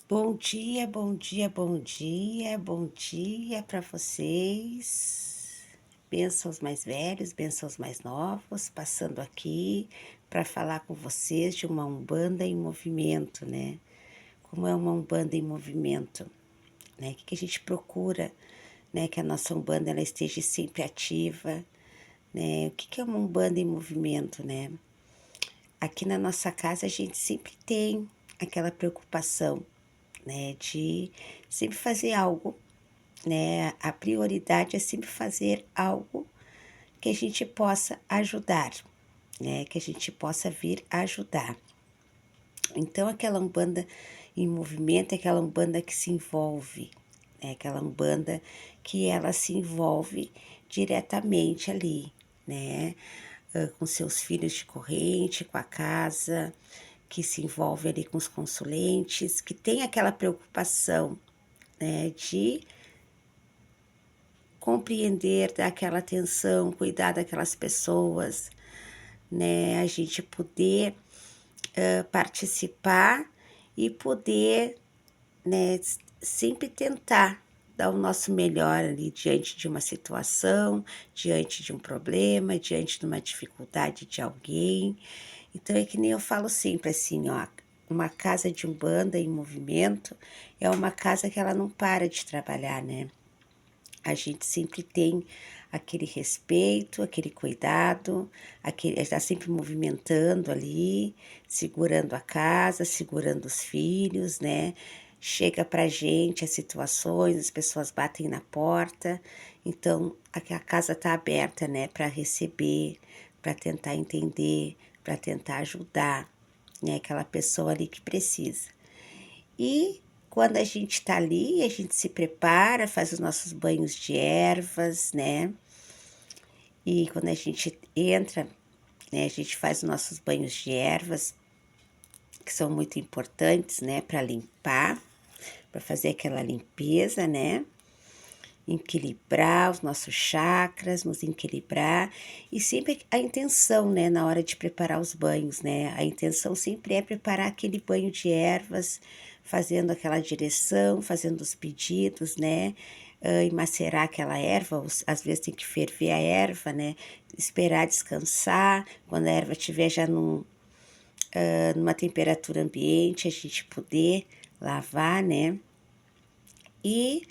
Bom dia, bom dia, bom dia, bom dia para vocês. Bênçãos mais velhos, bênçãos mais novos, passando aqui para falar com vocês de uma Umbanda em movimento, né? Como é uma Umbanda em movimento, né? O que a gente procura, né? Que a nossa Umbanda ela esteja sempre ativa, né? O que é uma Umbanda em movimento, né? Aqui na nossa casa a gente sempre tem aquela preocupação, né, de sempre fazer algo, né? A prioridade é sempre fazer algo que a gente possa ajudar, né? Que a gente possa vir ajudar. Então, aquela Umbanda em movimento é aquela Umbanda que se envolve, né? Aquela Umbanda que ela se envolve diretamente ali, né? Com seus filhos de corrente, com a casa, que se envolve ali com os consulentes, que tem aquela preocupação, né, de compreender, dar aquela atenção, cuidar daquelas pessoas, né, a gente poder participar e poder, né, sempre tentar dar o nosso melhor ali diante de uma situação, diante de um problema, diante de uma dificuldade de alguém. Então é que nem eu falo sempre assim, ó, uma casa de umbanda em movimento é uma casa que ela não para de trabalhar, né? A gente sempre tem aquele respeito, aquele cuidado, está sempre movimentando ali, segurando a casa, segurando os filhos, né? Chega pra gente as situações, as pessoas batem na porta, então a casa tá aberta, né, para receber, para tentar entender, para tentar ajudar, né, aquela pessoa ali que precisa. E quando a gente tá ali, a gente se prepara, faz os nossos banhos de ervas, né? E quando a gente entra, né, a gente faz os nossos banhos de ervas, que são muito importantes, né, para limpar, para fazer aquela limpeza, né? Equilibrar os nossos chakras, nos equilibrar e sempre a intenção, né, na hora de preparar os banhos, né? A intenção sempre é preparar aquele banho de ervas, fazendo aquela direção, fazendo os pedidos, né? E macerar aquela erva, às vezes tem que ferver a erva, né? Esperar descansar, quando a erva estiver já numa temperatura ambiente, a gente poder lavar, né? E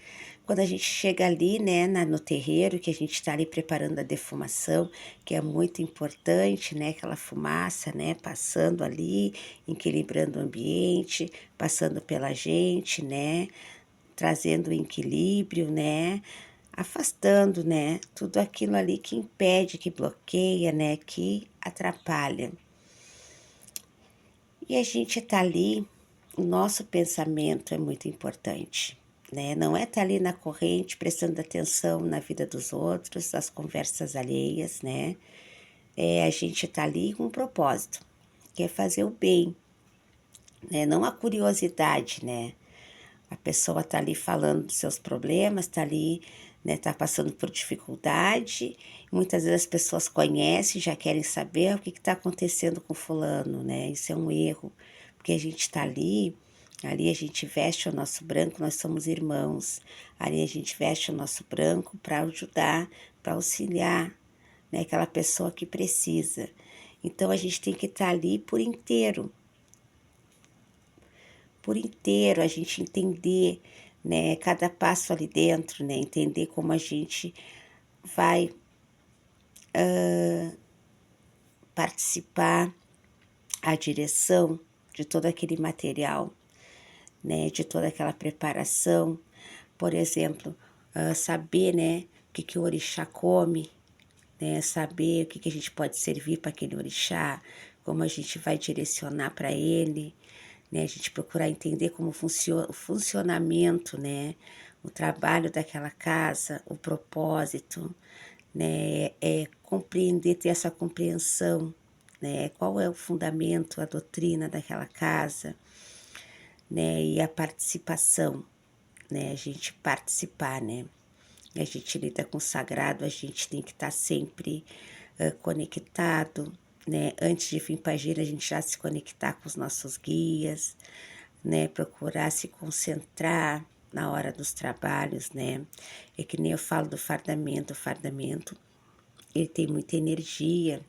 quando a gente chega ali, né, no terreiro, que a gente está ali preparando a defumação, que é muito importante, né, aquela fumaça, né, passando ali, equilibrando o ambiente, passando pela gente, né, trazendo o equilíbrio, né, afastando, né, tudo aquilo ali que impede, que bloqueia, né, que atrapalha. E a gente tá ali, o nosso pensamento é muito importante, né? Não é estar ali na corrente prestando atenção na vida dos outros, as conversas alheias, né? A gente tá ali com um propósito, que é fazer o bem, né? Não a curiosidade, né? A pessoa tá ali falando dos seus problemas, tá ali, né, tá passando por dificuldade. Muitas vezes as pessoas conhecem, já querem saber o que está acontecendo com fulano, né? Isso é um erro, porque a gente tá ali a gente veste o nosso branco, nós somos irmãos. Ali a gente veste o nosso branco para ajudar, para auxiliar, né, aquela pessoa que precisa. Então a gente tem que estar ali por inteiro, a gente entender, né, cada passo ali dentro, né, entender como a gente vai participar, a direção de todo aquele material, né, de toda aquela preparação. Por exemplo, saber, né, o que o orixá come, né, saber o que a gente pode servir para aquele orixá, como a gente vai direcionar para ele, né, a gente procurar entender como funciona o funcionamento, né, o trabalho daquela casa, o propósito, né, compreender, ter essa compreensão, né, qual é o fundamento, a doutrina daquela casa, né, e a participação, né, a gente participar, né, a gente lida com o sagrado, a gente tem que estar sempre conectado, né? Antes de vir para a gira, a gente já se conectar com os nossos guias, né, procurar se concentrar na hora dos trabalhos, né. É que nem eu falo do fardamento, o fardamento, ele tem muita energia,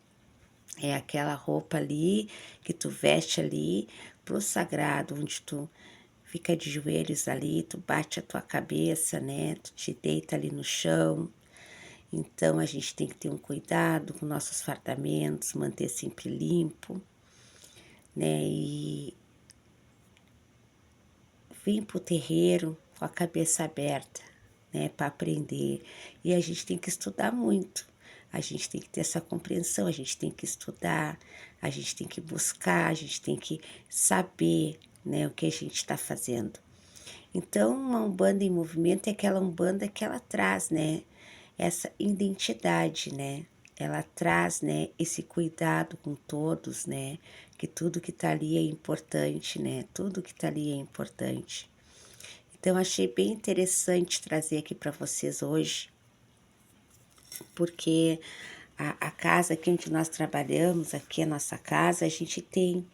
é aquela roupa ali que tu veste ali pro sagrado, onde tu fica de joelhos ali, tu bate a tua cabeça, né, tu te deita ali no chão. Então a gente tem que ter um cuidado com nossos fardamentos, manter sempre limpo, né, e vim para o terreiro com a cabeça aberta, né, para aprender. E a gente tem que estudar muito. A gente tem que ter essa compreensão, a gente tem que estudar, a gente tem que buscar, a gente tem que saber, né, o que a gente está fazendo. Então, uma Umbanda em movimento é aquela Umbanda que ela traz, né, essa identidade, né? Ela traz, né, esse cuidado com todos, né? Que tudo que tá ali é importante, né? Tudo que tá ali é importante. Então, achei bem interessante trazer aqui para vocês hoje, porque a casa aqui onde nós trabalhamos, aqui a nossa casa, a gente tem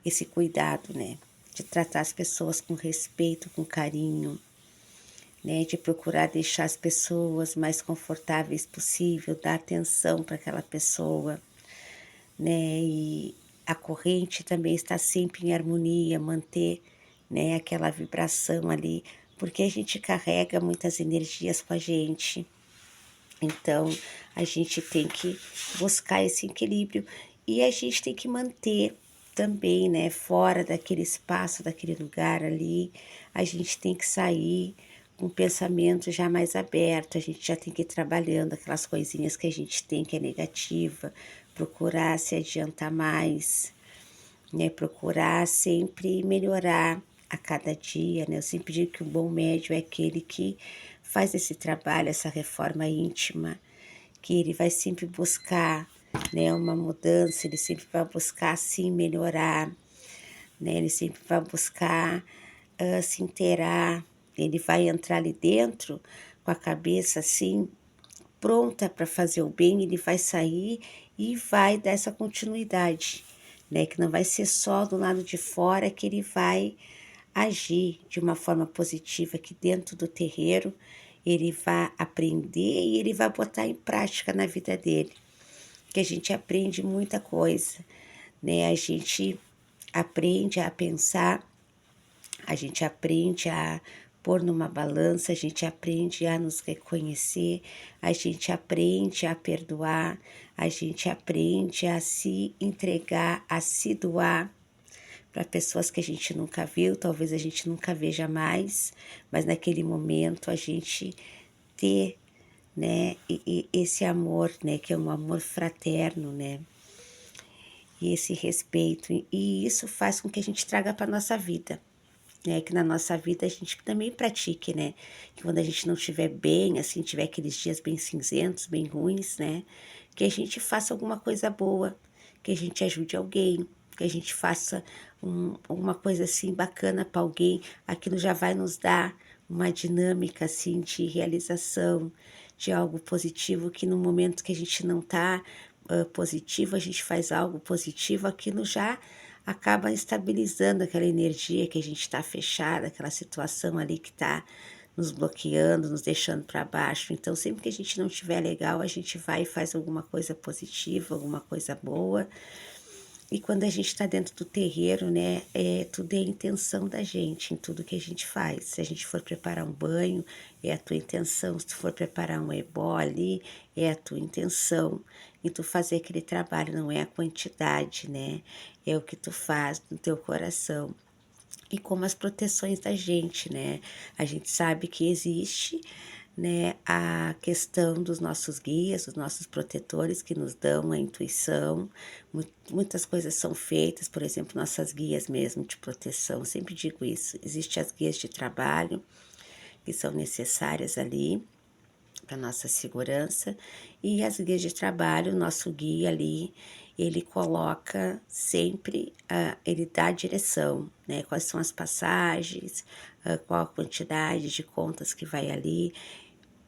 esse cuidado, né? De tratar as pessoas com respeito, com carinho, né, de procurar deixar as pessoas mais confortáveis possível, dar atenção para aquela pessoa, né, e a corrente também está sempre em harmonia, manter, né, aquela vibração ali, porque a gente carrega muitas energias com a gente, então a gente tem que buscar esse equilíbrio e a gente tem que manter também, né, fora daquele espaço, daquele lugar ali, a gente tem que sair com o pensamento já mais aberto, a gente já tem que ir trabalhando aquelas coisinhas que a gente tem que é negativa, procurar se adiantar mais, né, procurar sempre melhorar a cada dia, né, eu sempre digo que o bom médium é aquele que faz esse trabalho, essa reforma íntima, que ele vai sempre buscar, né, uma mudança, ele sempre vai buscar, sim, melhorar, né, ele sempre vai buscar se inteirar, ele vai entrar ali dentro com a cabeça assim, pronta para fazer o bem, ele vai sair e vai dar essa continuidade, né, que não vai ser só do lado de fora que ele vai agir de uma forma positiva aqui dentro do terreiro, ele vai aprender e ele vai botar em prática na vida dele, que a gente aprende muita coisa, né? A gente aprende a pensar, a gente aprende a pôr numa balança, a gente aprende a nos reconhecer, a gente aprende a perdoar, a gente aprende a se entregar, a se doar para pessoas que a gente nunca viu, talvez a gente nunca veja mais, mas naquele momento a gente ter, né, e esse amor, né, que é um amor fraterno, né, e esse respeito, e isso faz com que a gente traga para nossa vida, né, que na nossa vida a gente também pratique, né, que quando a gente não estiver bem, assim, tiver aqueles dias bem cinzentos, bem ruins, né, que a gente faça alguma coisa boa, que a gente ajude alguém, que a gente faça alguma coisa assim bacana para alguém, aquilo já vai nos dar uma dinâmica assim de realização, de algo positivo, que no momento que a gente não está positivo, a gente faz algo positivo, aquilo já acaba estabilizando aquela energia que a gente está fechada, aquela situação ali que está nos bloqueando, nos deixando para baixo. Então, sempre que a gente não estiver legal, a gente vai e faz alguma coisa positiva, alguma coisa boa. E quando a gente está dentro do terreiro, né, tudo é a intenção da gente, em tudo que a gente faz. Se a gente for preparar um banho, é a tua intenção. Se tu for preparar um ebó ali, é a tua intenção. E tu fazer aquele trabalho, não é a quantidade, né? É o que tu faz no teu coração. E como as proteções da gente, né? A gente sabe que existe, né, a questão dos nossos guias, dos nossos protetores que nos dão a intuição. Muitas coisas são feitas, por exemplo, nossas guias mesmo de proteção. Sempre digo isso. Existem as guias de trabalho que são necessárias ali para nossa segurança e as guias de trabalho, nosso guia ali, ele coloca sempre, ele dá a direção, né? Quais são as passagens, qual a quantidade de contas que vai ali,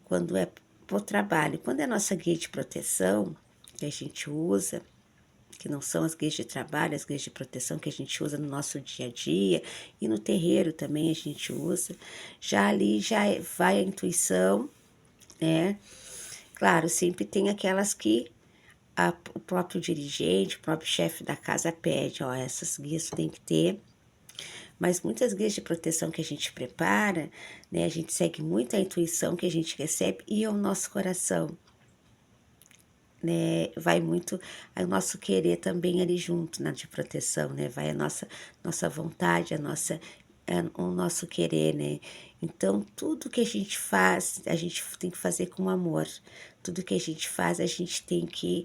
quando é para o trabalho. Quando é nossa guia de proteção, que a gente usa, que não são as guias de trabalho, as guias de proteção que a gente usa no nosso dia a dia, e no terreiro também a gente usa. Já ali já vai a intuição, né? Claro, sempre tem aquelas que o próprio dirigente, o próprio chefe da casa pede, ó, essas guias tem que ter. Mas muitas guias de proteção que a gente prepara, né, a gente segue muito a intuição que a gente recebe e o nosso coração, né, vai muito o nosso querer também ali junto na de proteção, né, vai a nossa vontade, o nosso querer, né. Então, tudo que a gente faz, a gente tem que fazer com amor. Tudo que a gente faz, a gente tem que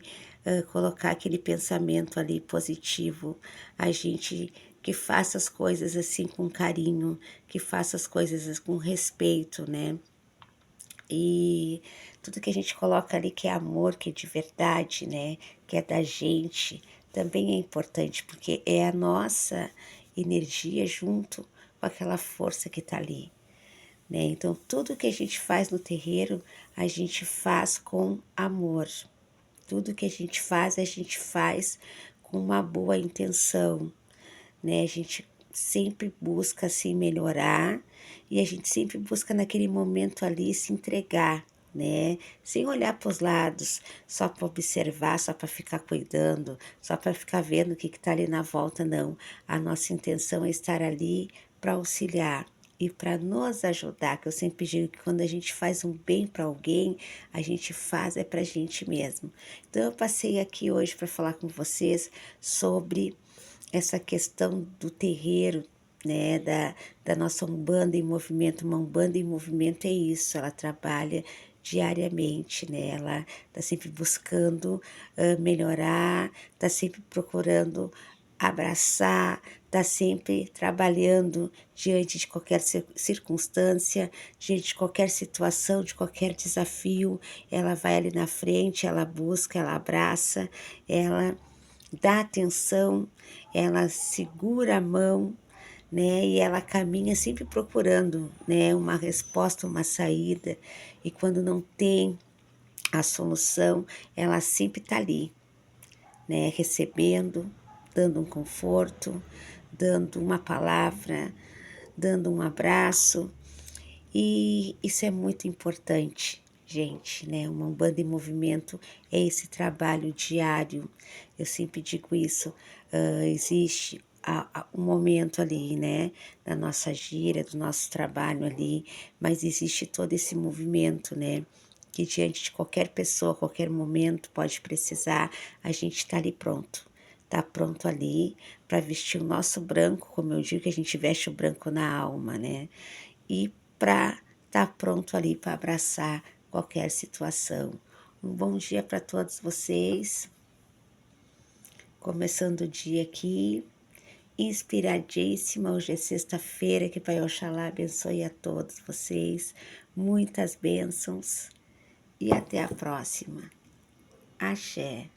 colocar aquele pensamento ali positivo. A gente que faça as coisas assim com carinho, que faça as coisas com respeito, né. E tudo que a gente coloca ali que é amor, que é de verdade, né, que é da gente, também é importante, porque é a nossa energia junto com aquela força que tá ali, né. Então, tudo que a gente faz no terreiro, a gente faz com amor. Tudo que a gente faz com uma boa intenção, né? A gente sempre busca se melhorar e a gente sempre busca naquele momento ali se entregar, né? Sem olhar para os lados, só para observar, só para ficar cuidando, só para ficar vendo o que está ali na volta, não. A nossa intenção é estar ali para auxiliar e para nos ajudar, que eu sempre digo que quando a gente faz um bem para alguém, a gente faz é para a gente mesmo. Então eu passei aqui hoje para falar com vocês sobre essa questão do terreiro, né, da nossa Umbanda em movimento. Uma Umbanda em movimento é isso, ela trabalha diariamente, né, ela está sempre buscando melhorar, está sempre procurando abraçar, está sempre trabalhando diante de qualquer circunstância, diante de qualquer situação, de qualquer desafio, ela vai ali na frente, ela busca, ela abraça, ela dá atenção, ela segura a mão, né? E ela caminha sempre procurando, né? Uma resposta, uma saída. E quando não tem a solução, ela sempre está ali, né? Recebendo, dando um conforto, dando uma palavra, dando um abraço. E isso é muito importante, gente, né? Uma Umbanda em movimento é esse trabalho diário. Eu sempre digo isso, existe um momento ali, né? Da nossa gira, do nosso trabalho ali, mas existe todo esse movimento, né? Que diante de qualquer pessoa, qualquer momento pode precisar, a gente está ali pronto. Tá pronto ali para vestir o nosso branco, como eu digo que a gente veste o branco na alma, né? E para estar pronto ali para abraçar qualquer situação. Um bom dia para todos vocês. Começando o dia aqui, inspiradíssima. Hoje é sexta-feira, que Pai Oxalá abençoe a todos vocês. Muitas bênçãos e até a próxima. Axé.